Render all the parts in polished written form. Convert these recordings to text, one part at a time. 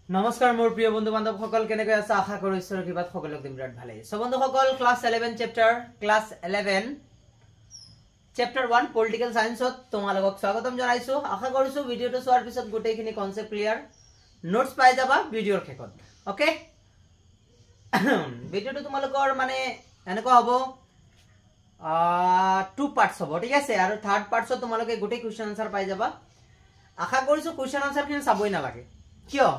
নমস্কাৰ মোৰ প্ৰিয় বন্ধু বান্ধৱ সকল কেনেকৈ আছে আশা কৰো ঈশ্বৰৰ কৃপাত সকলোক দিন বিৰাট ভালেই সো বন্ধু সকল class 11 chapter class 11 chapter 1 political সায়েন্সত তোমালোকক স্বাগতম জনাইছো আশা কৰিছো ভিডিওটো চোৱাৰ পিছত গোটেইখিনি কনসেপ্ট ক্লিয়াৰ নোটস পাই যাবা ভিডিওৰ শেষত ওকে ভিডিওটো তোমালোকৰ মানে এনেকুৱা হ'ব টু পাৰ্টস হ'ব ঠিক আছে আৰু থাৰ্ড পাৰ্টছত তোমালোকে গোটেই কোৱেশ্চন আনসাৰ পাই যাবা আশা কৰিছো কোৱেশ্চন আনসাৰখিনি চাবই নালাগে কিয়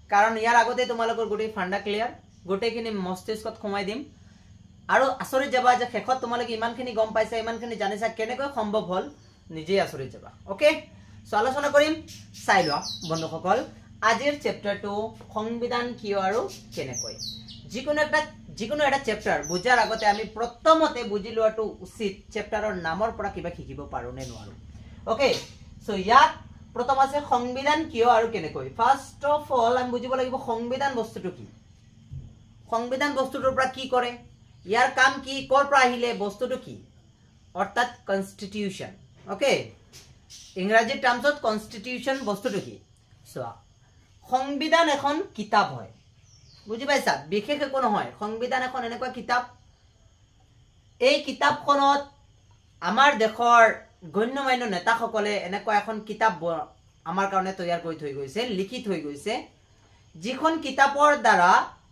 কাৰণ ইয়াৰ আগতে তোমালোকৰ গোটেই ফান্ডা ক্লিয়াৰ গোটেইখিনি মস্তিষ্কত কমাই দিম আৰু আচৰিত যাবা যে শেষত তোমালোকে ইমানখিনি গম পাইছা ইমানখিনি জানিছা কেনেকৈ সম্ভৱ হ'ল নিজে আচৰিত যাবা ওকে সো আলোচনা কৰিম চাই লোৱা বন্ধুসকল আজিৰ চেপ্টাৰটো সংবিধান কিয় আৰু কেনেকৈ যিকোনো এটা চেপ্টাৰ বুজাৰ আগতে আমি প্ৰথমতে বুজি লোৱাটো উচিত চেপ্টাৰৰ নামৰ পৰা কিবা শিকিব পাৰো নে নোৱাৰো ওকে সো ইয়াত প্ৰথম আছে সংবিধান কিয় আৰু কেনেকৈ ফাৰ্স্ট অফ অল আমি বুজিব লাগিব সংবিধান বস্তুটো কি সংবিধান বস্তুটোৰ পৰা কি কৰে ইয়াৰ কাম কি কৰ পৰা আহিলে বস্তুটো কি অৰ্থাৎ কনস্টিটিউশন ওকে ইংৰাজী টাৰ্মছত কনস্টিটিউশন বস্তুটো কি সোৱা সংবিধান এখন কিতাপ হয় বুজি পাইছা বিশেষ একো নহয় সংবিধান এখন এনেকুৱা কিতাপ এই কিতাপখনত আমাৰ দেশৰ গণ্যমান্য নেতাসকলে এনেকুৱা এখন কিতাপ আমাৰ কাৰণে তৈয়াৰ কৰি থৈ গৈছে লিখি থৈ গৈছে যিখন কিতাপৰ দ্বাৰা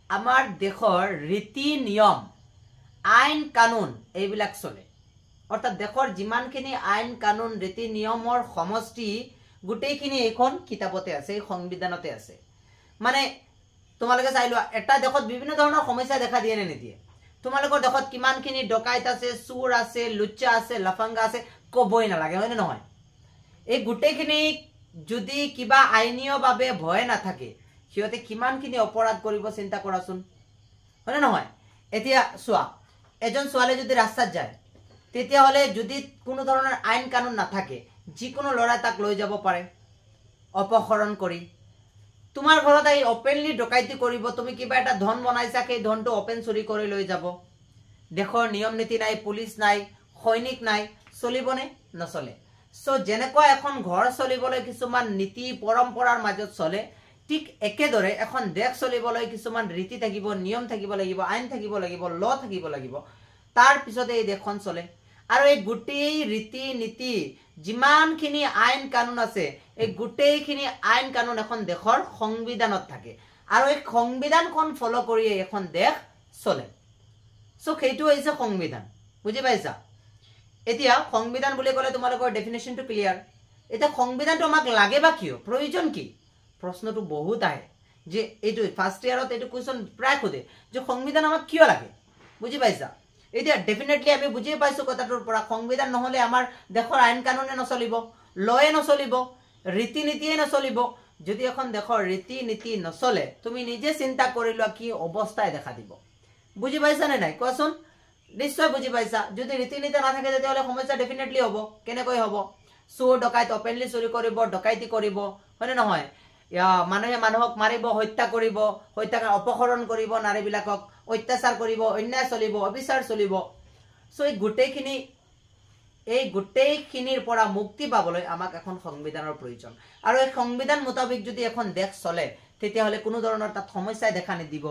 আমাৰ দেশৰ ৰীতি নিয়ম আইন কানুন এইবিলাক চলে অৰ্থাৎ দেশৰ যিমানখিনি আইন কানুন ৰীতি নিয়মৰ সমষ্টি গোটেইখিনি এখন কিতাপতে আছে সংবিধানতে আছে মানে তোমালোকে চাই লোৱা এটা দেশত বিভিন্ন ধৰণৰ সমস্যা দেখা দিয়ে নে নিদিয়ে তোমালোকৰ দেশত কিমানখিনি ডকাইত আছে চুৰ আছে লুচ্চা আছে লাফাংগা আছে কবই নালাগে হয় নে নহয় এই গোটেইখিনি যদি কিবা আইনীয়ভাৱে ভয় নাথাকে সিহঁতে কিমানখিনি অপৰাধ কৰিব চিন্তা কৰাচোন হয় নে নহয় এতিয়া চোৱা এজন ছোৱালী যদি ৰাস্তাত যায় তেতিয়া হলে যদি কোনো ধৰণৰ আইন কানুন নাথাকে যিকোনো লৰা তাক লৈ যাব পাৰে অপহৰণ কৰি তোমাৰ ঘৰত আই ওপেনলি ডকাইতি কৰিব তুমি কিবা এটা ধন বনাইছা সেই ধনটো ওপেন চুৰি কৰি লৈ যাব দেশৰ নিয়ম নীতি নাই পুলিশ নাই সৈনিক নাই চলিবনে নচলে সো যেনেকুৱা এখন ঘৰ চলিবলৈ কিছুমান নীতি পৰম্পৰাৰ মাজত চলে ঠিক একেদৰে এখন দেশ চলিবলৈ কিছুমান ৰীতি থাকিব নিয়ম থাকিব লাগিব আইন থাকিব লাগিব ল থাকিব লাগিব তাৰ পিছতে এই দেশখন চলে আৰু এই গোটেই ৰীতি নীতি যিমানখিনি আইন কানুন আছে এই গোটেইখিনি আইন কানুন এখন দেশৰ সংবিধানত থাকে আৰু এই সংবিধানখন ফলো কৰি এখন দেশ চলে সো সেইটো হৈছে সংবিধান বুজি পাইছা এতিয়া সংবিধান বুলি ক'লে তোমালোকৰ ডেফিনেশনটো ক্লিয়াৰ এটা সংবিধানটো আমাক লাগে বা কিয় প্ৰয়োজন কি প্ৰশ্নটো বহুত আহে যে এইটো ফাৰ্স্ট ইয়াৰত এইটো কোৱেশ্চন প্ৰায় খুদে যে সংবিধান আমাক কিয় লাগে বুজি পাইছা এতিয়া ডেফিনেটলি আমি বুজি পাইছো কথাটোৰ পৰা সংবিধান নহলে আমাৰ দেশৰ আইন কানুনে নচলিব লয়ে নচলিব ৰীতি নীতিয়ে নচলিব যদি এখন দেশৰ ৰীতি নীতি নচলে তুমি নিজে চিন্তা কৰি লোৱা কি অৱস্থায় দেখা দিব বুজি পাইছা নে নাই কোৱাচোন নিশ্চয় বুজি পাইছা যদি ৰীতি নীতি নাথাকে তেতিয়াহলে সমস্যা ডেফিনেটলি হ'ব কেনেকৈ হ'ব চোৰ ডকাইত ওপেনলি চুৰি কৰিব ডকাইতি কৰিব হয়নে নহয় মানুহে মানুহক মাৰিব হত্যা কৰিব হত্যা অপহৰণ কৰিব নাৰীবিলাকক অত্যাচাৰ কৰিব অন্যায় চলিব অবিচাৰ চলিব সো এই গোটেইখিনিৰ পৰা মুক্তি পাবলৈ আমাক এখন সংবিধানৰ প্ৰয়োজন আৰু এই সংবিধান মোতাবিক যদি এখন দেশ চলে তেতিয়াহলে কোনো ধৰণৰ তাত সমস্যাই দেখা নিদিব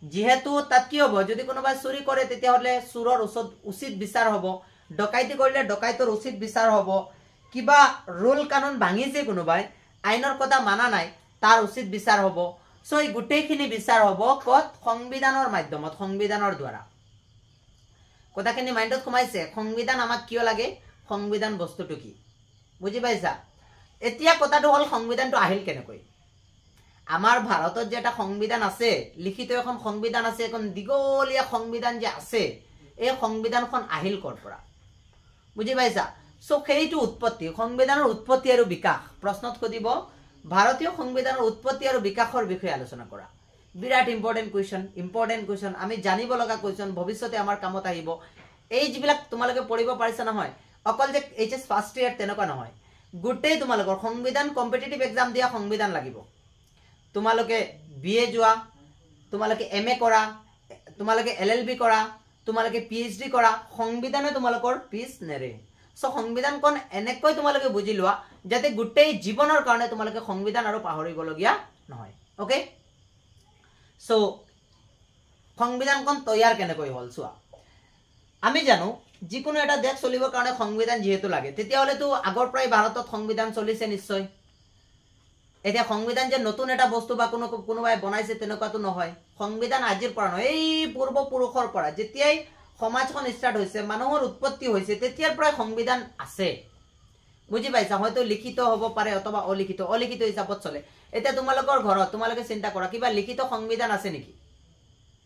যেহেতু তাত কি হ'ব যদি কোনোবাই চুৰি কৰে তেতিয়াহলে চুৰৰ উচিত বিচাৰ হ'ব ডকাইতি কৰিলে ডকাইতৰ উচিত বিচাৰ হ'ব কিবা ৰুল কানুন ভাঙিছে কোনোবাই আইনৰ কথা মানা নাই তাৰ উচিত বিচাৰ হ'ব সো এই গোটেইখিনি বিচাৰ হ'ব কত সংবিধানৰ মাধ্যমত সংবিধানৰ দ্বাৰা কথাখিনি মাইন্ডত কমাইছে সংবিধান আমাক কিয় লাগে সংবিধান বস্তুটো কি বুজি পাইছা এতিয়া কথাটো হল সংবিধানটো আহিল কেনেকৈ আমাৰ ভাৰতত যে এটা সংবিধান আছে লিখিত এখন সংবিধান আছে এখন দিগলীয়া সংবিধান যে আছে এই সংবিধানখন আহিল কৰ পৰা বুজি পাইছা সো সেইটো উৎপত্তি সংবিধানৰ উৎপত্তি আৰু বিকাশ প্ৰশ্নত খুদিব ভাৰতীয় সংবিধানৰ উৎপত্তি আৰু বিকাশৰ বিষয়ে আলোচনা কৰা বিৰাট ইম্পৰ্টেন্ট কুৱেশ্চন আমি জানিব লগা কুৱেশ্চন ভৱিষ্যতে আমাৰ কামত আহিব এই যিবিলাক তোমালোকে পঢ়িব পাৰিছা নহয় অকল যে এইচএস ফাৰ্স্ট ইয়াৰ তেনেকুৱা নহয় গোটেই তোমালোকৰ সংবিধান কম্পিটিটিভ এক্সাম দিয়া সংবিধান লাগিব তোমালোকে বিএ যোৱা তোমালোকে এমএ কৰা তোমালোকে এলএলবি কৰা তোমালোকে পিএইচডি কৰা সংবিধানে তোমালোকৰ পিছ নেৰে সো সংবিধানখন এনেকৈ তোমালোকে বুজি লোৱা যাতে গোটেই জীৱনৰ কাৰণে তোমালোকে সংবিধান আৰু পাহৰিবলগীয়া নহয় ওকে সো সংবিধানখন তৈয়াৰ কেনেকৈ হল চোৱা আমি জানো যিকোনো এটা দেশ চলিবৰ কাৰণে সংবিধান যেহেতু লাগে তেতিয়াহলেতো আগৰ পৰাই ভাৰতত সংবিধান চলিছে নিশ্চয় এতিয়া সংবিধান যে নতুন এটা বস্তু বা কোনোবাই বনাইছে তেনেকুৱাটো নহয় সংবিধান আজিৰ পৰা নহয় এই পূৰ্বপুৰুষৰ পৰা যেতিয়াই সমাজখন ষ্টাৰ্ট হৈছে মানুহৰ উৎপত্তি হৈছে তেতিয়াৰ পৰাই সংবিধান আছে বুজি পাইছা হয়তো লিখিত হ'ব পাৰে অথবা অলিখিত হিচাপত চলে এতিয়া তোমালোকৰ ঘৰত তোমালোকে চিন্তা কৰা কিবা লিখিত সংবিধান আছে নেকি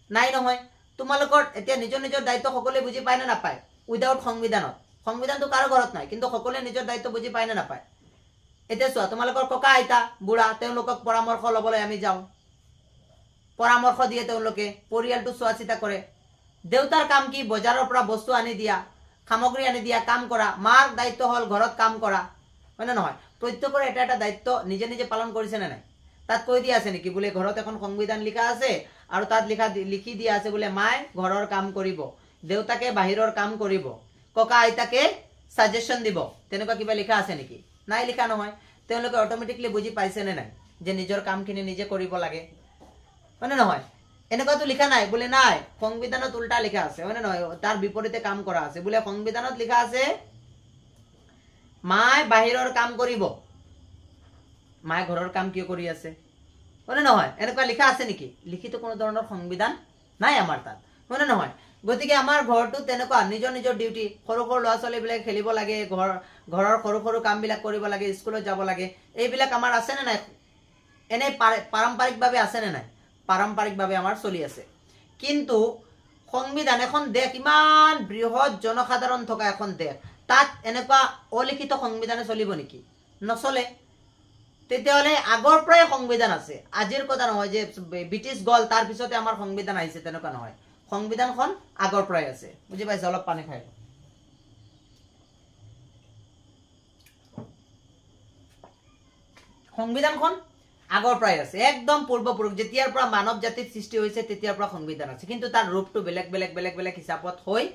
নাই নহয় তোমালোকৰ এতিয়া নিজৰ নিজৰ দায়িত্ব সকলোৱে বুজি পায় না নাপায় উইদাউট সংবিধানটো কাৰো ঘৰত নাই কিন্তু সকলোৱে নিজৰ দায়িত্ব বুজি পায় না নাপায় এতিয়া চোৱা তোমালোকৰ ককা আইতা বুঢ়া তেওঁলোকক পৰামৰ্শ ল'বলৈ আমি যাওঁ পৰামৰ্শ দিয়ে তেওঁলোকে পৰিয়ালটো চোৱা চিতা কৰে দেউতাৰ কাম কি বজাৰৰ পৰা বস্তু আনি দিয়া সামগ্ৰী আনি দিয়া কাম কৰা মাৰ দায়িত্ব হল ঘৰত কাম কৰা হয় না নহয় প্ৰত্যেকৰে এটা এটা দায়িত্ব নিজে নিজে পালন কৰিছে না নাই তাত কৈ দিয়া আছে নেকি বোলে ঘৰত এখন সংবিধান লিখা আছে আৰু তাত লিখি দিয়া আছে বোলে মায়ে ঘৰৰ কাম কৰিব দেউতাকে বাহিৰৰ কাম কৰিব ককা আইতাকে সাজেশন দিব তেনেকুৱা কিবা লিখা আছে নেকি নাই লিখা নহয় তেওঁলোকে অটোমেটিকলি বুজি পাইছে নে নাই যে নিজৰ কামখিনি নিজে কৰিব লাগে হয় না নহয় এনেকুৱাটো লিখা নাই বোলে নাই সংবিধানত উল্টা লিখা আছে হয় না নহয় তাৰ বিপৰীতে কাম কৰা আছে বোলে সংবিধানত লিখা আছে মায়ে বাহিৰৰ কাম কৰিব মায়ে ঘৰৰ কাম কিয় কৰি আছে হয় না নহয় এনেকুৱা লিখা আছে নেকি লিখিত কোনো ধৰণৰ সংবিধান নাই আমাৰ তাত হয় না নহয় গতিকে আমাৰ ঘৰটো তেনেকুৱা নিজৰ নিজৰ ডিউটি সৰু সৰু ল'ৰা ছোৱালীবিলাক খেলিব লাগে ঘৰৰ সৰু সৰু কামবিলাক কৰিব লাগে স্কুলত যাব লাগে এইবিলাক আমাৰ আছে নে নাই এনে পাৰম্পৰিকভাৱে আছে নে নাই পাৰম্পৰিকভাৱে আমাৰ চলি আছে কিন্তু সংবিধান এখন দেশ ইমান বৃহৎ জনসাধাৰণ থকা এখন দেশ তাত এনেকুৱা অলিখিত সংবিধানে চলিব নেকি নচলে তেতিয়াহলে আগৰ পৰাই সংবিধান আছে আজিৰ কথা নহয় যে ব্ৰিটিছ গল তাৰ পিছতে আমাৰ সংবিধান আহিছে তেনেকুৱা নহয় সংবিধানখন আগৰ পৰাই আছে বুজি পাইছে অলপ পানী খাই সংবিধানখন আগৰ পৰাই আছে একদম পূৰ্বপুৰুষ যেতিয়াৰ পৰা মানৱ জাতিৰ সৃষ্টি হৈছে তেতিয়াৰ পৰা সংবিধান আছে কিন্তু তাৰ ৰূপটো বেলেগ বেলেগ হিচাপত হৈ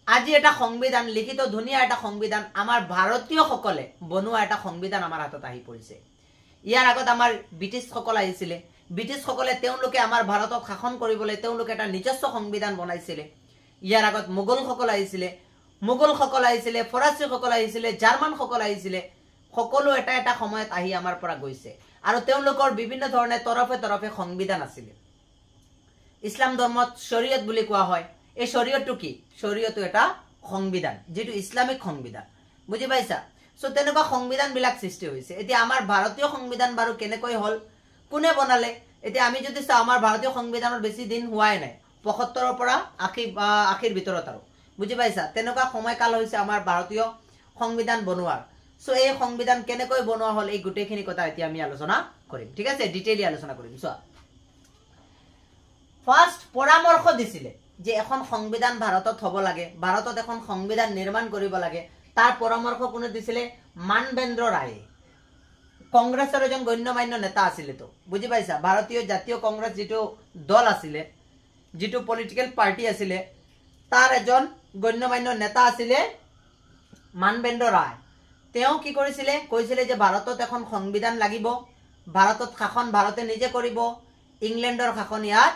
আজি এটা সংবিধান লিখিত ধুনীয়া এটা সংবিধান আমাৰ ভাৰতীয় সকলে বনোৱা এটা সংবিধান আমাৰ হাতত আহি পৰিছে ইয়াৰ আগত আমাৰ ব্ৰিটিছ সকল আহিছিল ব্ৰিটিছ সকলে তেওঁলোকে আমাৰ ভাৰতক শাসন কৰিবলৈ তেওঁলোকে এটা নিজস্ব সংবিধান বনাইছিল ইয়াৰ আগত মোগল সকল আহিছিল ফৰাচী সকল আহিছিল জাৰ্মান সকল আহিছিল সকলো এটা এটা সময়ত আহি আমাৰ পৰা গৈছে আৰু তেওঁলোকৰ বিভিন্ন ধৰণে তৰফে সংবিধান আছিল ইছলাম ধৰ্মত শৰীয়ত বুলি কোৱা হয় এই শৰীয়তটো কি শৰীয়তটো এটা সংবিধান যেটো ইসলামিক সংবিধান বুজি পাইছা সো তেনেকুৱা সংবিধান বিলাক সৃষ্টি হৈছে এতিয়া আমাৰ ভাৰতীয় সংবিধান বাৰু কেনেকৈ হল কোনে বনালে এতিয়া আমি যদি চাও আমাৰ ভাৰতীয় সংবিধানৰ বেছি দিন হোৱাই নাই ৭৫ পৰা ৮০ ভিতৰত আৰু বুজি পাইছা তেনেকুৱা সময়কাল হৈছে আমাৰ ভাৰতীয় সংবিধান বনোৱাৰ সো এই সংবিধান কেনেকৈ বনোৱা হল এই গুটেখিনি কথা এতিয়া আমি আলোচনা কৰিম ঠিক আছে ডিটেইলি আলোচনা কৰিম সো ফাৰ্স্ট পৰামৰ্শ দিছিলে যে এখন সংবিধান ভাৰতত হ'ব লাগে ভাৰতত এখন সংবিধান নিৰ্মাণ কৰিব লাগে তাৰ পৰামৰ্শ কোনে দিছিলে মানবেন্দ্ৰ ৰায়ে কংগ্ৰেছৰ এজন গণ্যমান্য নেতা আছিল তো বুজি পাইছা ভাৰতীয় জাতীয় কংগ্ৰেছ যেটো দল আছিল যেটো পলিটিক্যাল পাৰ্টি আছিল তাৰ এজন গণ্যমান্য নেতা আছিল মানবেন্দ্ৰ ৰায় তেওঁ কি কৰিছিলে কৈছিলে যে ভাৰতত এখন সংবিধান লাগিব ভাৰতত শাসন ভাৰতে নিজে কৰিব ইংলেণ্ডৰ শাসন ইয়াত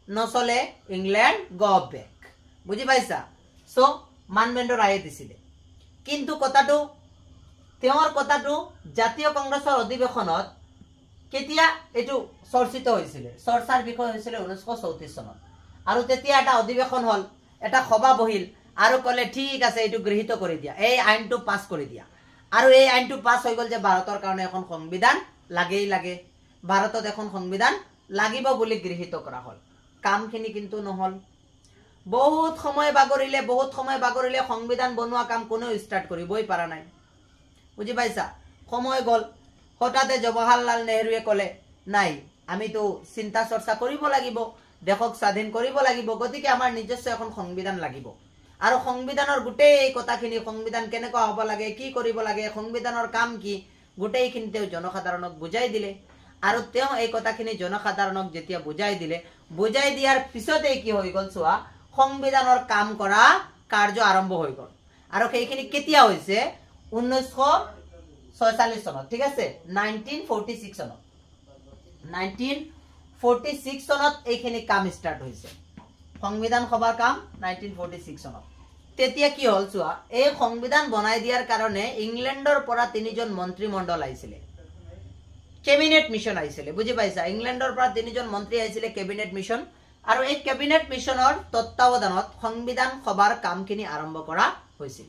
নচলে ইংলেণ্ড গো বেক বুজি পাইছা সো মানবেন্দ্ৰ ৰায়ে দিছিলে কিন্তু কথাটো তেওঁৰ কথাটো জাতীয় কংগ্ৰেছৰ অধিৱেশনত কেতিয়া এটো চৰ্চিত হৈছিল চৰ্চাৰ বিষয় হৈছিল 1934 চনত আৰু তেতিয়া এটা অধিৱেশন হল এটা সভা বহিল আৰু কলে ঠিক আছে এটো গৃহীত কৰি দিয়া এই আইনটো পাস কৰি দিয়া আৰু এই আইনটো পাস হৈ গল যে ভাৰতৰ কাৰণে এখন সংবিধান লাগে ভাৰতত এখন সংবিধান লাগিব বুলি গৃহীত কৰা হল কামখিনি কিন্তু নহল বহুত সময় বাগৰিলে সংবিধান বনোৱা কাম কোনো ষ্টাৰ্ট কৰিবই পাৰা নাই বুজি পাইছা সময় গল হঠাতে জৱাহৰলাল নেহৰুৱে কলে নাই আমিতো চিন্তা চৰ্চা কৰিব লাগিব দেশক স্বাধীন কৰিব লাগিব গতিকে আমাৰ নিজস্ব এখন সংবিধান লাগিব আৰু সংবিধানৰ গোটেই কথাখিনি সংবিধান কেনেকুৱা হ'ব লাগে কি কৰিব লাগে সংবিধানৰ কাম কি গোটেইখিনি তেওঁ জনসাধাৰণক বুজাই দিলে আৰু তেওঁ এই কথাখিনি জনসাধাৰণক যেতিয়া বুজাই দিয়াৰ পিছতে কি হৈ গল চোৱা সংবিধানৰ কাম কৰা কাৰ্য আৰম্ভ হৈ গল আৰু সেইখিনি কেতিয়া হৈছে 1946 চনত ঠিক আছে 1946 চনত 1946 চনত এইখিনি কাম ষ্টাৰ্ট হৈছে সংবিধান সভাৰ কাম 1946 চনত তেতিয়া কি হল চোৱা এই সংবিধান বনাই দিয়াৰ কাৰণে ইংলেণ্ডৰ পৰা তিনিজন মন্ত্ৰীমণ্ডল আহিছিলে কেবিনেট মিশন আহিছিলে বুজি পাইছা ইংলেণ্ডৰ পৰা তিনিজন মন্ত্ৰী আহিছিলে কেবিনেট মিশন আৰু এই কেবিনেট মিশনৰ তত্ত্বাৱধানত সংবিধান সভাৰ কামখিনি আৰম্ভ কৰা হৈছিল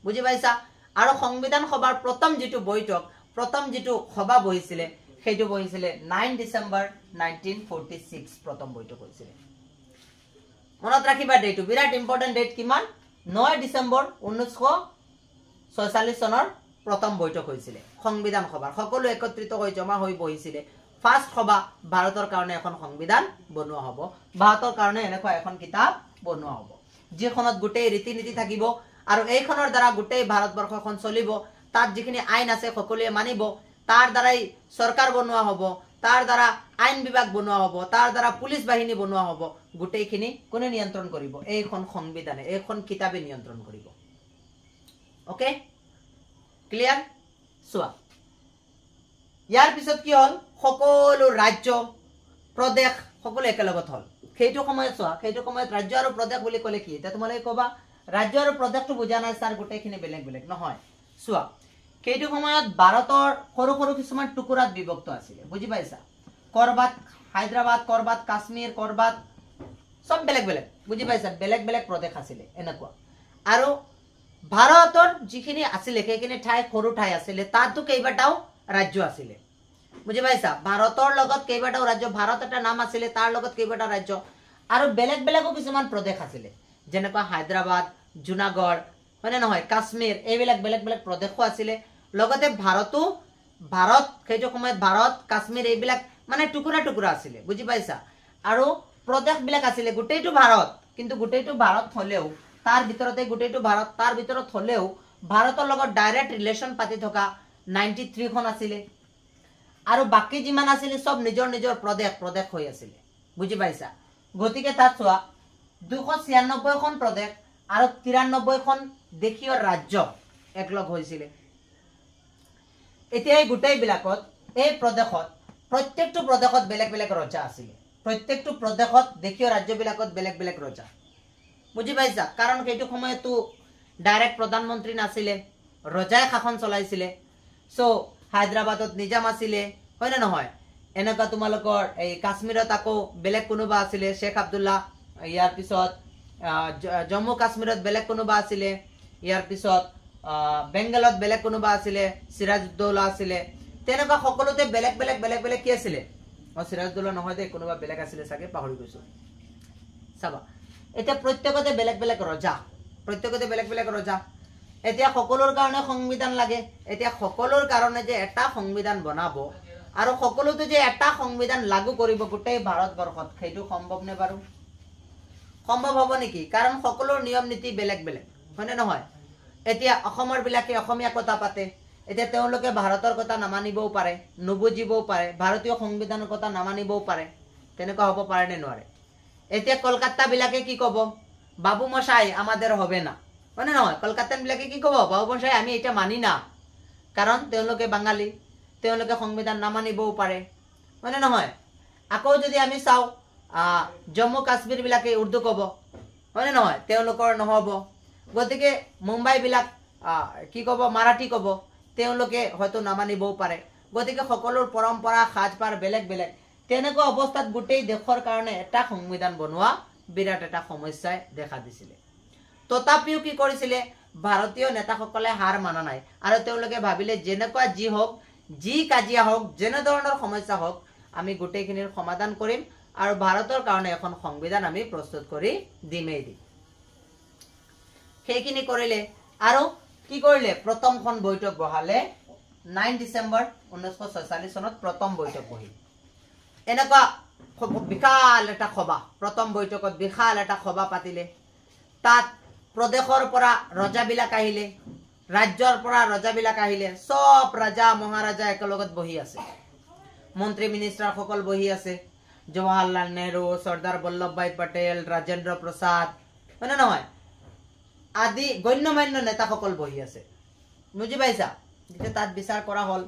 বুজি পাইছা আৰু সংবিধান সভাৰ প্ৰথম যেটো বৈঠক প্ৰথম যেটো সভা বহিছিলে সেইটো বহিছিলে 9 ডিসেম্বৰ 1946 প্ৰথম বৈঠক হৈছিলে মনত ৰাখিবা ডেটটো বিৰাট ইম্পৰ্টেন্ট ডেট কিমান 9 ডিসেম্বৰ 1946 চনৰ প্ৰথম বৈঠক হৈছিলে সংবিধান সভাৰ সকলো একত্ৰিত হৈ জমা হৈ বহিছিলে ফাৰ্স্ট সভা ভাৰতৰ কাৰণে এখন সংবিধান বনোৱা হ'ব ভাৰতৰ কাৰণে এনেকুৱা এখন কিতাপ বনোৱা হ'ব যিখনত গোটেই ৰীতি নীতি থাকিব আৰু এইখনৰ দ্বাৰা গোটেই ভাৰতবৰ্ষখন চলিব তাত যিখিনি আইন আছে সকলোৱে মানিব তাৰ দ্বাৰাই সৰকাৰ বনোৱা হ'ব তাৰ দ্বাৰা আইন বিভাগ বনোৱা হ'ব তাৰ দ্বাৰা পুলিশ বাহিনী বনোৱা হ'ব গোটেইখিনি কোনে নিয়ন্ত্ৰণ কৰিব এইখন সংবিধানে এইখন কিতাপে নিয়ন্ত্ৰণ কৰিব ওকে ক্লিয়াৰ সোৱা ইয়াৰ পিছত কি হল সকলো ৰাজ্য প্ৰদেশ সকলো একেলগত হল সেইটো সময়ত সোৱা সেইটো সময়ত ৰাজ্য আৰু প্ৰদেশ বুলি ক'লে কি এটা তোমালৈ কবা ৰাজ্য আৰু প্ৰদেশটো বুজা নাই স্যাৰ গোটেইখিনি বেলেগ বেলেগ নহয় সোৱা সেইটো সময়ত ভাৰতৰ সৰু সৰু কিছুমান টুকুৰাত বিভক্ত আছিল বুজি পাইছা কৰবাত হায়দৰাবাদ কৰবাত কাশ্মীৰ কৰবাত সব বেলেগ বেলেগ বুজি পাইছা বেলেগ বেলেগ প্ৰদেশ আছিল এনেকুৱা আৰু ভাৰতৰ যিখিনি আছিল সেইখিনি ঠাই সৰু ঠাই আছিল তাতো কেইবাটাও ৰাজ্য আছিল বুজি পাইছা ভাৰতৰ লগত কেইবাটাও ৰাজ্য ভাৰত এটা নাম আছিল তাৰ লগত কেইবাটাও ৰাজ্য আৰু বেলেগ বেলেগো কিছুমান প্ৰদেশ আছিল যেনেকুৱা হায়দৰাবাদ জুনাগড় মানে নহয় কাশ্মীৰ এইবিলাক বেলেগ বেলেগ প্ৰদেশো আছিল লগতে ভাৰত সেইটো সময়ত ভাৰত কাশ্মীৰ এইবিলাক মানে টুকুৰা টুকুৰা আছিল বুজি পাইছা আৰু প্ৰদেশ বিলাক আছিল গোটেইটো ভাৰত কিন্তু গোটেইটো ভাৰত হলেও তাৰ ভিতৰতে গোটেইটো ভাৰত তাৰ ভিতৰত হলেও ভাৰতৰ লগত ডাইৰেক্ট ৰিলেশন পাতি থকা 93 খন আছিল আৰু বাকি যিমান আছিল সব নিজৰ নিজৰ প্ৰদেশ প্ৰদেশ হৈ আছিল বুজি পাইছা গতিকে তাত চোৱা 296 খন প্ৰদেশ আৰু 93 খন দেশীয় ৰাজ্য একলগ হৈছিল এতিয়া এই গোটেই বিলাকত এই প্ৰদেশত প্ৰত্যেকটো প্ৰদেশত বেলেগ বেলেগ ৰজা আছিল প্ৰত্যেকটো প্ৰদেশত দেশীয় ৰাজ্য বিলাকত বেলেগ বেলেগ ৰজা বুজি পাইছা কাৰণ সেইটো সময়তো ডাইৰেক্ট প্ৰধানমন্ত্ৰী নাছিল ৰজাই শাসন চলাইছিল সো হায়দৰাবাদত নিজাম আছিল হয় না নহয় এনেকা তোমালোকৰ এই কাশ্মীৰত আকৌ বেলেগ কোনোবা আছিল শেখ আব্দুল্লাহ ইয়াৰ পিছত জম্মু কাশ্মীৰত বেলেগ কোনোবা আছিল ইয়াৰ পিছত বেংগলত বেলেগ কোনোবা আছিল সিৰাজউদ্দৌলা আছিল তেনেকা সকলোতে বেলেগ বেলেগ বেলেগ বেলেগ কি আছিল সিৰাজউদ্দৌলা নহয় দে কোনোবা বেলেগ আছিল সাকে পাহৰি গৈছো চাবা এটা প্ৰত্যেকতে বেলেগ বেলেগ ৰজা এতিয়া সকলোৰ কাৰণে সংবিধান লাগে এতিয়া সকলোৰ কাৰণে যে এটা সংবিধান বনাব আৰু সকলোতে যে এটা সংবিধান লাগু কৰিব গোটেই ভাৰতবৰ্ষত সেইটো সম্ভৱ নে বাৰু সম্ভৱ হ'ব নেকি কাৰণ সকলোৰ নিয়ম নীতি বেলেগ বেলেগ হয় না নহয় এতিয়া অসমৰ বিলাকে অসমীয়া কথা পাতে এতিয়া তেওঁলোকে ভাৰতৰ কথা নামানিবও পাৰে নুবুজিবও পাৰে ভাৰতীয় সংবিধানৰ কথা নামানিবও পাৰে তেনেকুৱা হ'ব পাৰে নে নোৱাৰে এতিয়া কলকাতা বিলাকে কি কব বাবু মশাই আমাদের হবে না মানে নহয় কলকাতান বিলাকে কি কব বাবু মশাই আমি এটা মানি না কাৰণ তেওঁলোকে বাঙালি তেওঁলোকে সংবিধান নামানিবও পাৰে মানে নহয় আকৌ যদি আমি চাও জম্মু কাশ্মীৰ বিলাকে উৰ্দু কব মানে নহয় তেওঁলোকৰ নহব গতিকে মুম্বাই বিলাক কি কব মাৰাঠী কব তেওঁলোকে হয়তো নামানিবও পাৰে গতিকে সকলোৰ পৰম্পৰা সাজপাৰ বেলেগ বেলেগ তেনেকুৱা অৱস্থাত গোটেই দেশৰ কাৰণে এটা সংবিধান বনোৱা বিৰাট এটা সমস্যাই দেখা দিছিল তথাপিও কি কৰিছিল ভাৰতীয় নেতাসকলে হাৰ মানা নাই আৰু তেওঁলোকে ভাবিলে যেনেকুৱা যি হওক যি কাজিয়া হওক যেনে ধৰণৰ সমস্যা হওক আমি গোটেইখিনিৰ সমাধান কৰিম আৰু ভাৰতৰ কাৰণে এখন সংবিধান আমি প্ৰস্তুত কৰি দিমেই দিম সেইখিনি কৰিলে আৰু কি কৰিলে প্ৰথমখন বৈঠক বহালে 9 ডিসেম্বৰ 1946 চনত প্ৰথম বৈঠক বহিল এনেকুৱা বিশাল এটা সভা প্ৰথম বৈঠকত বিশাল এটা সভা পাতিলে তাত প্ৰদেশৰ পৰা ৰজাবিলাক আহিলে ৰাজ্যৰ পৰা ৰজাবিলাক আহিলে সব ৰাজা মহাৰাজা একেলগত বহি আছে মন্ত্ৰী মিনিষ্টাৰ সকল বহি আছে জৱাহৰলাল নেহৰু সৰ্দাৰ বল্লভভাই পটেল ৰাজেন্দ্ৰ প্ৰসাদ মানে নহয় আদি গণ্যমান্য নেতা সকল বহি আছে বুজি পাইছা যেতিয়া তাত বিচাৰ কৰা হল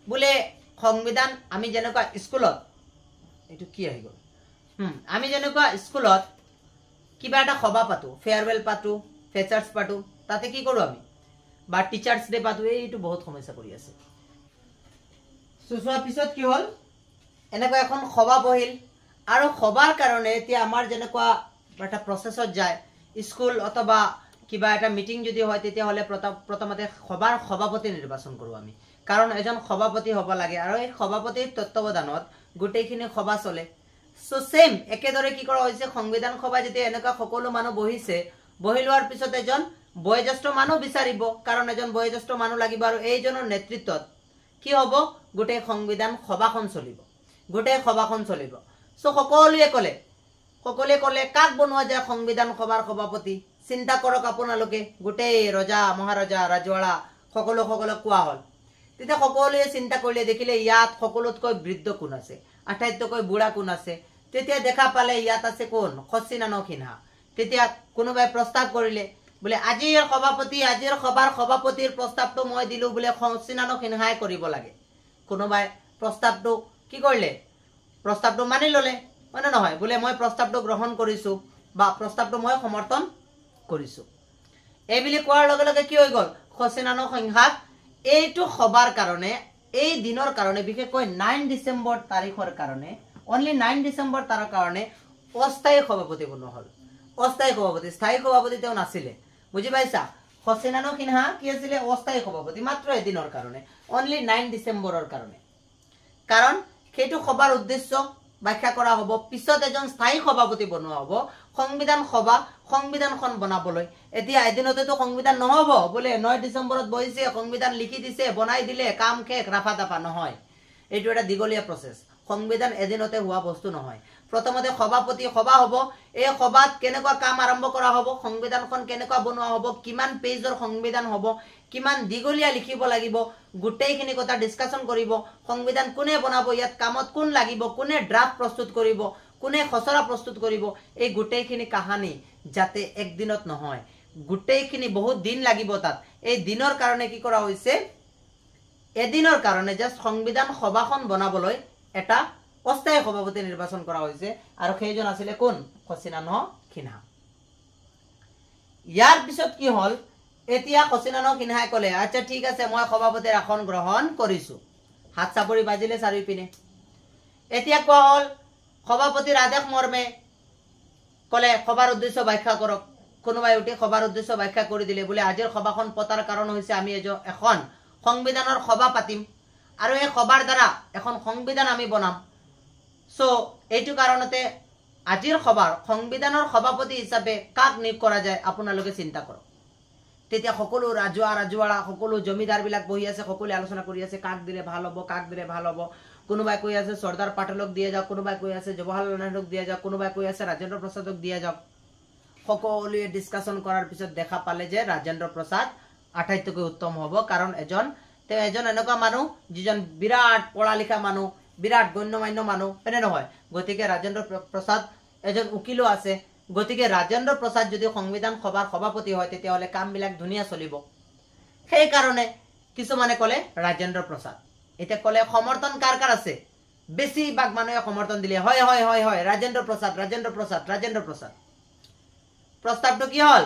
বোলে সংবিধান আমি যেনেকুৱা স্কুলত এইটো কি আহি গ'ল আমি যেনেকুৱা স্কুলত কিবা এটা সভা পাতো ফেয়াৰৱেল পাতো ফেচাৰ্ছ পাতো তাতে কি কৰোঁ আমি বা টিচাৰ্ছ ডে পাতো এইটো বহুত সমস্যা কৰি আছে চোৱাৰ পিছত কি হ'ল এনেকুৱা এখন সভা বহিল আৰু সভাৰ কাৰণে এতিয়া আমাৰ যেনেকুৱা এটা প্ৰচেছত যায় স্কুল অথবা কিবা এটা মিটিং যদি হয় তেতিয়াহ'লে প্ৰথমতে সভাৰ সভাপতি নিৰ্বাচন কৰোঁ আমি কাৰণ এজন সভাপতি হ'ব লাগে আৰু এই সভাপতিৰ তত্ত্বাৱধানত গোটেইখিনি সভা চলে সো সেম একেদৰে কি কৰা হৈছে সংবিধান সভা যেতিয়া এনেকুৱা সকলো মানুহ বহিছে বহি লোৱাৰ পিছত এজন বয়োজ্যেষ্ঠ মানুহ বিচাৰিব কাৰণ এজন বয়োজ্যেষ্ঠ মানুহ লাগিব আৰু এইজনৰ নেতৃত্বত কি হ'ব গোটেই সংবিধান সভাখন চলিব সো সকলোৱে ক'লে কাক বনোৱা যায় সংবিধান সভাৰ সভাপতি চিন্তা কৰক আপোনালোকে গোটেই ৰজা মহাৰজা ৰাজৱাড়া সকলো কোৱা হ'ল তেতিয়া সকলোৱে চিন্তা কৰিলে দেখিলে ইয়াত সকলোতকৈ বৃদ্ধ কোন আছে আটাইতকৈ বুঢ়া কোন আছে তেতিয়া দেখা পালে ইয়াত আছে কোন খচিনান সিনহা তেতিয়া কোনোবাই প্ৰস্তাৱ কৰিলে বোলে আজিৰ সভাৰ সভাপতিৰ প্ৰস্তাৱটো মই দিলো বোলে খচিনান সিনহাই কৰিব লাগে কোনোবাই প্ৰস্তাৱটো কি কৰিলে প্ৰস্তাৱটো মানি ললে মানে নহয় বোলে মই প্ৰস্তাৱটো গ্ৰহণ কৰিছো বা প্ৰস্তাৱটো মই সমৰ্থন কৰিছো এই বুলি কোৱাৰ লগে লগে কি হৈ গ'ল খচিনান সিনহাক এইটো সভাৰ কাৰণে এই দিনৰ কাৰণে বিশেষকৈ 9 ডিসেম্বৰ তাৰিখৰ কাৰণে অনলি 9 ডিসেম্বৰ তাৰ কাৰণে অস্থায়ী সভাপতি বনোৱা হ'ল অস্থায়ী সভাপতি স্থায়ী সভাপতি তেওঁ নাছিলে বুজি পাইছা খচিনান সিনহা কি আছিল অস্থায়ী সভাপতি মাত্ৰ এদিনৰ কাৰণে অনলি 9 ডিসেম্বৰৰ কাৰণে কাৰণ সেইটো সভাৰ উদ্দেশ্য ব্যাখ্যা কৰা হ'ব পিছত এজন স্থায়ী সভাপতি বনোৱা হ'ব সংবিধানখন বনাবলৈ এতিয়া এদিনতেতো সংবিধান নহব বোলে 9 ডিসেম্বৰত বহিছে সংবিধান লিখি দিছে বনাই দিলে কাম শেষ ৰাফা দাফা নহয় এইটো এটা দীঘলীয়া প্ৰসেস সংবিধান এদিনতে হোৱা বস্তু নহয় প্ৰথমতে সভাপতি সভা হ'ব এই সভাত কেনেকুৱা কাম আৰম্ভ কৰা হ'ব সংবিধানখন কেনেকুৱা বনোৱা হ'ব কিমান পেজৰ সংবিধান হ'ব কিমান দীঘলীয়া লিখিব লাগিব গোটেইখিনি কথা ডিসকাশন কৰিব সংবিধান কোনে বনাব ইয়াত কামত কোন লাগিব কোনে ড্ৰাফট প্ৰস্তুত কৰিব কোনে খসৰা প্ৰস্তুত কৰিব এই গোটেইখিনি কাহানী যাতে একদিনত নহয় গোটেইখিনি বহুত দিন লাগিব তাত এই দিনৰ কাৰণে কি কৰা হৈছে এদিনৰ কাৰণে জাস্ট সংবিধান সভাখন বনাবলৈ এটা অস্থায়ী সভাপতি নিৰ্বাচন কৰা হৈছে আৰু সেইজন আছিল কোন খচিনান সিনহা ইয়াৰ পিছত কি হ'ল এতিয়া খচিনান সিনহাই ক'লে আচ্ছা ঠিক আছে মই সভাপতিৰ আসন গ্ৰহণ কৰিছো হাত চাপৰি বাজিলে চাৰিওপিনে এতিয়া কোৱা হ'ল সভাপতিৰ আদেশ মৰ্মে ক'লে সভাৰ উদ্দেশ্য ব্যাখ্যা কৰক কোনোবাই উঠি সভাৰ উদ্দেশ্য ব্যাখ্যা কৰি দিলে বোলে আজিৰ সভাখন পতাৰ কাৰণ হৈছে আমি এখন সংবিধানৰ সভা পাতিম আৰু এই সভাৰ দ্বাৰা এখন সংবিধান আমি বনাম সো এইটো কাৰণতে আজিৰ সভাৰ সংবিধানৰ সভাপতি হিচাপে কাক নিয়োগ কৰা যায় আপোনালোকে চিন্তা কৰক তেতিয়া সকলো ৰাজৱাড়া সকলো জমিদাৰ বিলাক বহি আছে সকলোৱে আলোচনা কৰি আছে কাক দিলে ভাল হ'ব কোনোবাই কৈ আছে সৰ্দাৰ পাটেলক দিয়া যাওক কোনোবাই কৈ আছে জৱাহৰলাল নেহৰুক দিয়া যাওক কোনোবাই কৈ আছে ৰাজেন্দ্ৰ প্ৰসাদক দিয়া যাওক সকলোৱে ডিসকাশন কৰাৰ পিছত দেখা পালে যে ৰাজেন্দ্ৰ প্ৰসাদ আটাইতকৈ উত্তম হ'ব কাৰণ এজন এনেকুৱা মানুহ যিজন বিৰাট পঢ়া লিখা মানুহ বিৰাট গণ্যমান্য মানুহ এনে নহয় গতিকে ৰাজেন্দ্ৰ প্ৰসাদ এজন উকিলো আছে গতিকে ৰাজেন্দ্ৰ প্ৰসাদ যদি সংবিধান সভাৰ সভাপতি হয় তেতিয়াহ'লে কামবিলাক ধুনীয়া চলিব সেই কাৰণে কিছুমানে ক'লে ৰাজেন্দ্ৰ প্ৰসাদ এটা ক'লে সমৰ্থন কাৰ আছে বেছিভাগ মানুহে সমৰ্থন দিলে হয় ৰাজেন্দ্ৰ প্ৰসাদ প্ৰস্তাৱটো কি হ'ল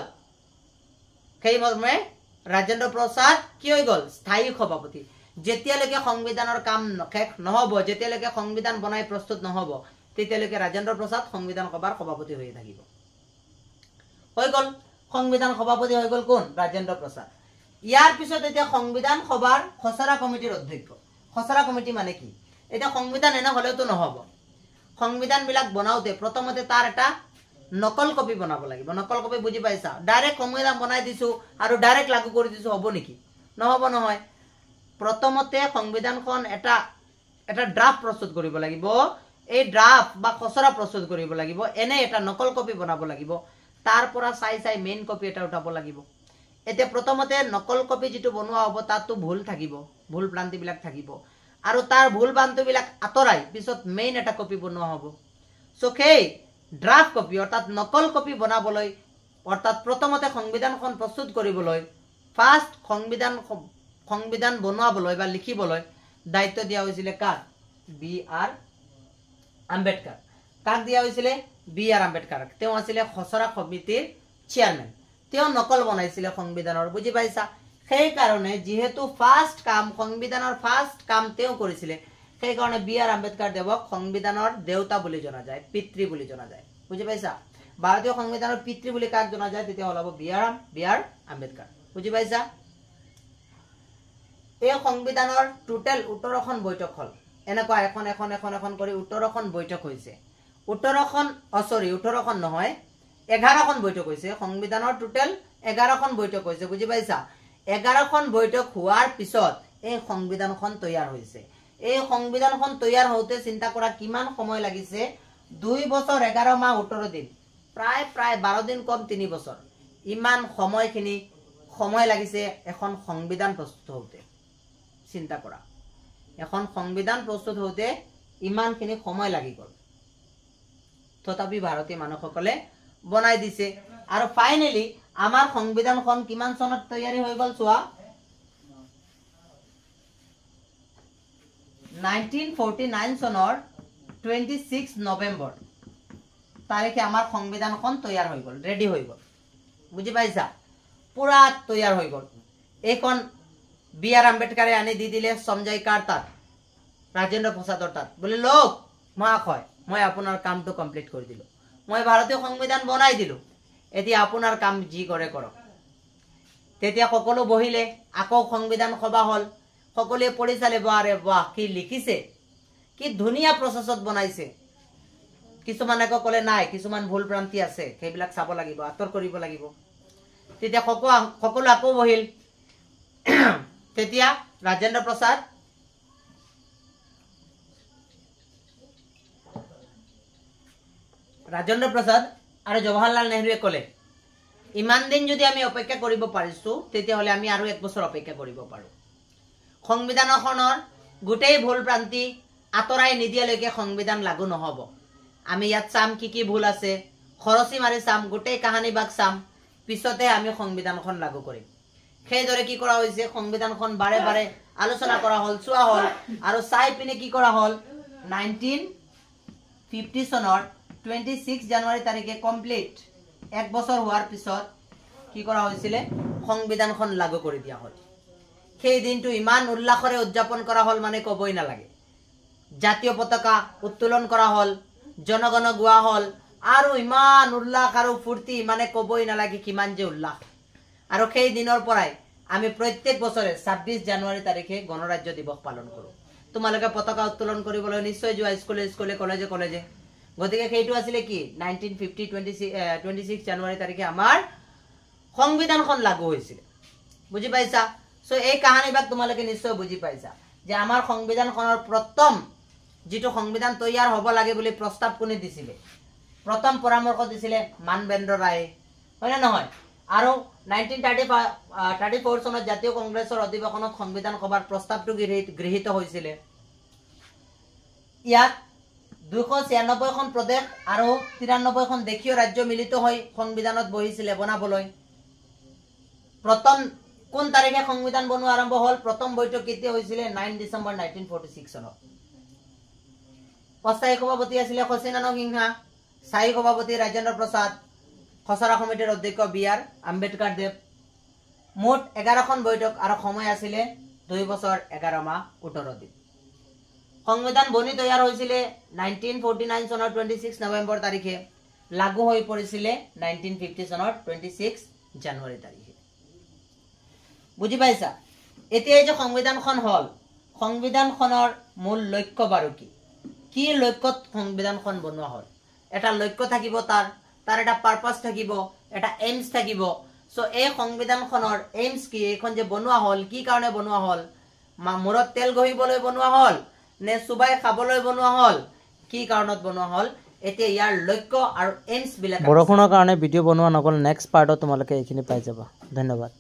সেই মৰ্মে ৰাজেন্দ্ৰ প্ৰসাদ কি হৈ গ'ল স্থায়ী সভাপতি যেতিয়ালৈকে সংবিধানৰ কাম শেষ নহব যেতিয়ালৈকে সংবিধান বনাই প্ৰস্তুত নহব তেতিয়ালৈকে ৰাজেন্দ্ৰ প্ৰসাদ সংবিধান সভাৰ সভাপতি হৈ থাকিব হৈ গ'ল সংবিধান সভাপতি হৈ গ'ল কোন ৰাজেন্দ্ৰ প্ৰসাদ ইয়াৰ পিছত এতিয়া সংবিধান সভাৰ খসৰা কমিটিৰ অধ্যক্ষ খসৰা কমিটি মানে কি এটা সংবিধান এনে হলেওতো নহব সংবিধান বিলাক বনাওতে প্ৰথমতে তাৰ এটা নকল কপি বনাব লাগিব নকল কপি বুজি পাইছা ডাইৰেক্ট সংবিধান বনাই দিছো আৰু ডাইৰেক্ট লাগু কৰি দিছো হ'ব নেকি নহব নহয় প্ৰথমতে সংবিধানখন এটা ড্ৰাফট প্ৰস্তুত কৰিব লাগিব এই ড্ৰাফট বা খসৰা প্ৰস্তুত কৰিব লাগিব এনে এটা নকল কপি বনাব লাগিব তাৰ পৰা চাই মেইন কপি এটা উঠাব লাগিব এতিয়া প্ৰথমতে নকল কপি যেটো বনোৱা হ'ব তাতো ভুল থাকিব ভুল ভ্ৰান্তি বিলাক থাকিব আৰু তাৰ ভুল ভ্ৰান্তি বিলাক আতৰাই পিছত মেইন এটা কপি বনোৱা হ'ব সো সেই ড্ৰাফট কপি অৰ্থাৎ নকল কপি বনাবলৈ অৰ্থাৎ প্ৰথমতে সংবিধানখন প্ৰস্তুত কৰিবলৈ ফাৰ্স্ট সংবিধান বনাবলৈ বা লিখিবলৈ দায়িত্ব দিয়া হৈছিল কাক বি আৰ আম্বেদকাৰ কাক দিয়া হৈছিল বি আৰ আম্বেদকাৰ তেওঁ আছিল খচৰা সমিতিৰ চেয়াৰম্যান তেওঁ নকল বনাইছিল সংবিধানৰ বুজি পাইছা সেই কাৰণে যেহেতু ফাৰ্স্ট কাম সংবিধানৰ ফাৰ্স্ট কাম তেওঁ কৰিছিল সেই কাৰণে বি আৰ আম্বেদকাৰ দেৱক সংবিধানৰ দেউতা বুলি জনা যায় পিতৃ বুলি জনা যায় বুজি পাইছা ভাৰতীয় সংবিধানৰ পিতৃ বুলি কাক জনা যায় তেতিয়া হলাব বি আৰ আম্বেদকাৰ বুজি পাইছা এই সংবিধানৰ টোটাল 18খন বৈঠক হল এনেকুৱা এখন কৰি 18খন বৈঠক হৈছে 18খন নহয় 11খন বৈঠক হৈছে সংবিধানৰ টোটাল 11খন বৈঠক হৈছে বুজি পাইছা 11খন বৈঠক হোৱাৰ পিছত এই সংবিধানখন তৈয়াৰ হৈছে এই সংবিধানখন তৈয়াৰ হওঁতে চিন্তা কৰা কিমান সময় লাগিছে 2 বছৰ 11 মাহ 18 দিন প্ৰায় 12 দিন কম 3 বছৰ ইমান সময় লাগিছে এখন সংবিধান প্ৰস্তুত হওঁতে চিন্তা কৰা এখন সংবিধান প্ৰস্তুত হওঁতে ইমানখিনি সময় লাগি গল তথাপি ভাৰতীয় মানুহসকলে বনাই দিছে আৰু ফাইনালি আমাৰ সংবিধানখন কিমান চনত তৈয়াৰী হৈ গল চোৱা 1949 চনৰ 26 নৱেম্বৰ তাৰিখে আমাৰ সংবিধানখন তৈয়াৰ হৈ গল ৰেডি হৈ গল বুজি পাইছা পুৰা তৈয়াৰ হৈ গল এইখন বি আৰ আম্বেদকাৰে আনি দি দিলে সমজয় কাৰ তাত ৰাজেন্দ্ৰ প্ৰসাদৰ তাত বলে লোক মই আপোনাৰ কামটো কমপ্লিট কৰি দিলো মই ভাৰতীয় সংবিধান বনাই দিলো এতিয়া আপোনাৰ কাম যি কৰে কৰক তেতিয়া সকলো বহিলে আকৌ সংবিধান সভা হল সকলোৱে পঢ়ি চালে বাৰে বাহ কি লিখিছে কি ধুনীয়া প্ৰচেছত বনাইছে কিছুমান আকৌ কলে নাই কিছুমান ভুল ভ্ৰান্তি আছে সেইবিলাক চাব লাগিব আতৰ কৰিব লাগিব তেতিয়া সকলো আকৌ বহিল তেতিয়া ৰাজেন্দ্ৰ প্ৰসাদ আৰু জৱাহৰলাল নেহৰুৱে কলে ইমান দিন যদি আমি অপেক্ষা কৰিব পাৰিছো তেতিয়া হলে আমি আৰু 1 বছৰ অপেক্ষা কৰিব পাৰো সংবিধানখনৰ গোটেই ভুল ভ্ৰান্তি আতৰাই নিদিয়ালৈকে সংবিধান লাগু নহব আমি ইয়াত চাম কি ভুল আছে খৰচি মাৰি চাম গোটেই কাহানী বাক চাম পিছতে আমি সংবিধানখন লাগু কৰিম সেইদৰে কি কৰা হৈছে সংবিধানখন বাৰে বাৰে আলোচনা কৰা হল চোৱা হল আৰু চাই পিনে কি কৰা হল 1950 চনৰ 26 জানুৱাৰী তাৰিখে কমপ্লিট 1 বছৰ হোৱাৰ পিছত কি কৰা হৈছিল সংবিধানখন লাগু কৰি দিয়া হল সেই দিনটো ইমান উল্লাসৰে উদযাপন কৰা হল মানে কবই নালাগে জাতীয় পতাকা উত্তোলন কৰা হল জনগণ গোৱা হল আৰু ইমান উল্লাস আৰু ফূৰ্তি মানে কবই নালাগে কিমান যে উল্লাস আৰু সেই দিনৰ পৰাই আমি প্ৰত্যেক বছৰে 26 জানুৱাৰী তাৰিখে গণৰাজ্য দিৱস পালন কৰো তোমালোকে পতাকা উত্তোলন কৰিবলৈ নিশ্চয় যোৱা স্কুলে কলেজে গতিকে সেইটো আছিল কি 1950 26 জানুৱাৰী তাৰিখে আমাৰ সংবিধানখন লাগু হৈছিল বুজি পাইছা সো এই কাহানীবাক তোমালোকে নিশ্চয় বুজি পাইছা যে আমাৰ সংবিধানখনৰ প্ৰথম যেটো সংবিধান তৈয়াৰ হ'ব লাগে বুলি প্ৰস্তাৱ কোনে দিছিলে প্ৰথম পৰামৰ্শ দিছিলে মানবেন্দ্ৰ ৰায় হয় না নহয় আৰু 1934 চনত জাতীয় কংগ্ৰেছৰ অধিৱেশনত সংবিধান সভাৰ প্ৰস্তাৱটো গৃহীত হৈছিল ইয়াত 296 খন প্ৰদেশ আৰু 93 খন দেশীয় ৰাজ্য মিলিত হৈ সংবিধানত বহিছিলে বনাবলৈ প্ৰথম কোন তাৰিখে সংবিধান বনোৱা আৰম্ভ হল প্ৰথম বৈঠক কেতিয়া হৈছিল 9 ডিসেম্বৰ 1946 চনত অস্থায়ী সভাপতি আছিল খচিনানন্দ সিংহা স্থায়ী সভাপতি ৰাজেন্দ্ৰ প্ৰসাদ খচৰা সমিতিৰ অধ্যক্ষ বি আৰ আম্বেদকাৰ দেৱ মোট 11খন বৈঠক আৰু সময় আছিল 2 বছৰ 11 মাহ 18 দিন সংবিধান বনি তৈয়াৰ হৈছিল 1949 চনৰ 26 নৱেম্বৰ তাৰিখে লাগু হৈ পৰিছিল 1950 চনৰ 26 জানুৱাৰী তাৰিখে বুজি পাইছা এতিয়া যে সংবিধানখন হল সংবিধানখনৰ মূল লক্ষ্য বাৰু কি লক্ষ্যত সংবিধানখন বনোৱা হল এটা লক্ষ্য থাকিব তাৰ এটা পাৰপাস থাকিব এটা এইমছ থাকিব সো এই সংবিধানখনৰ এইমছ কি এখন যে বনোৱা হল কি কাৰণে বনোৱা হল মূৰত তেল গহিবলৈ বনোৱা হল নে সুবাই খাবলৈ বনোৱা হল কি কাৰণত বনোৱা হল এতিয়া ইয়াৰ লক্ষ্য আৰু এইমছ বিলাক বৰখনৰ কাৰণে ভিডিও বনোৱা নগল নেক্সট পাৰ্টত তোমালোকে এইখিনি পাই যাবা ধন্যবাদ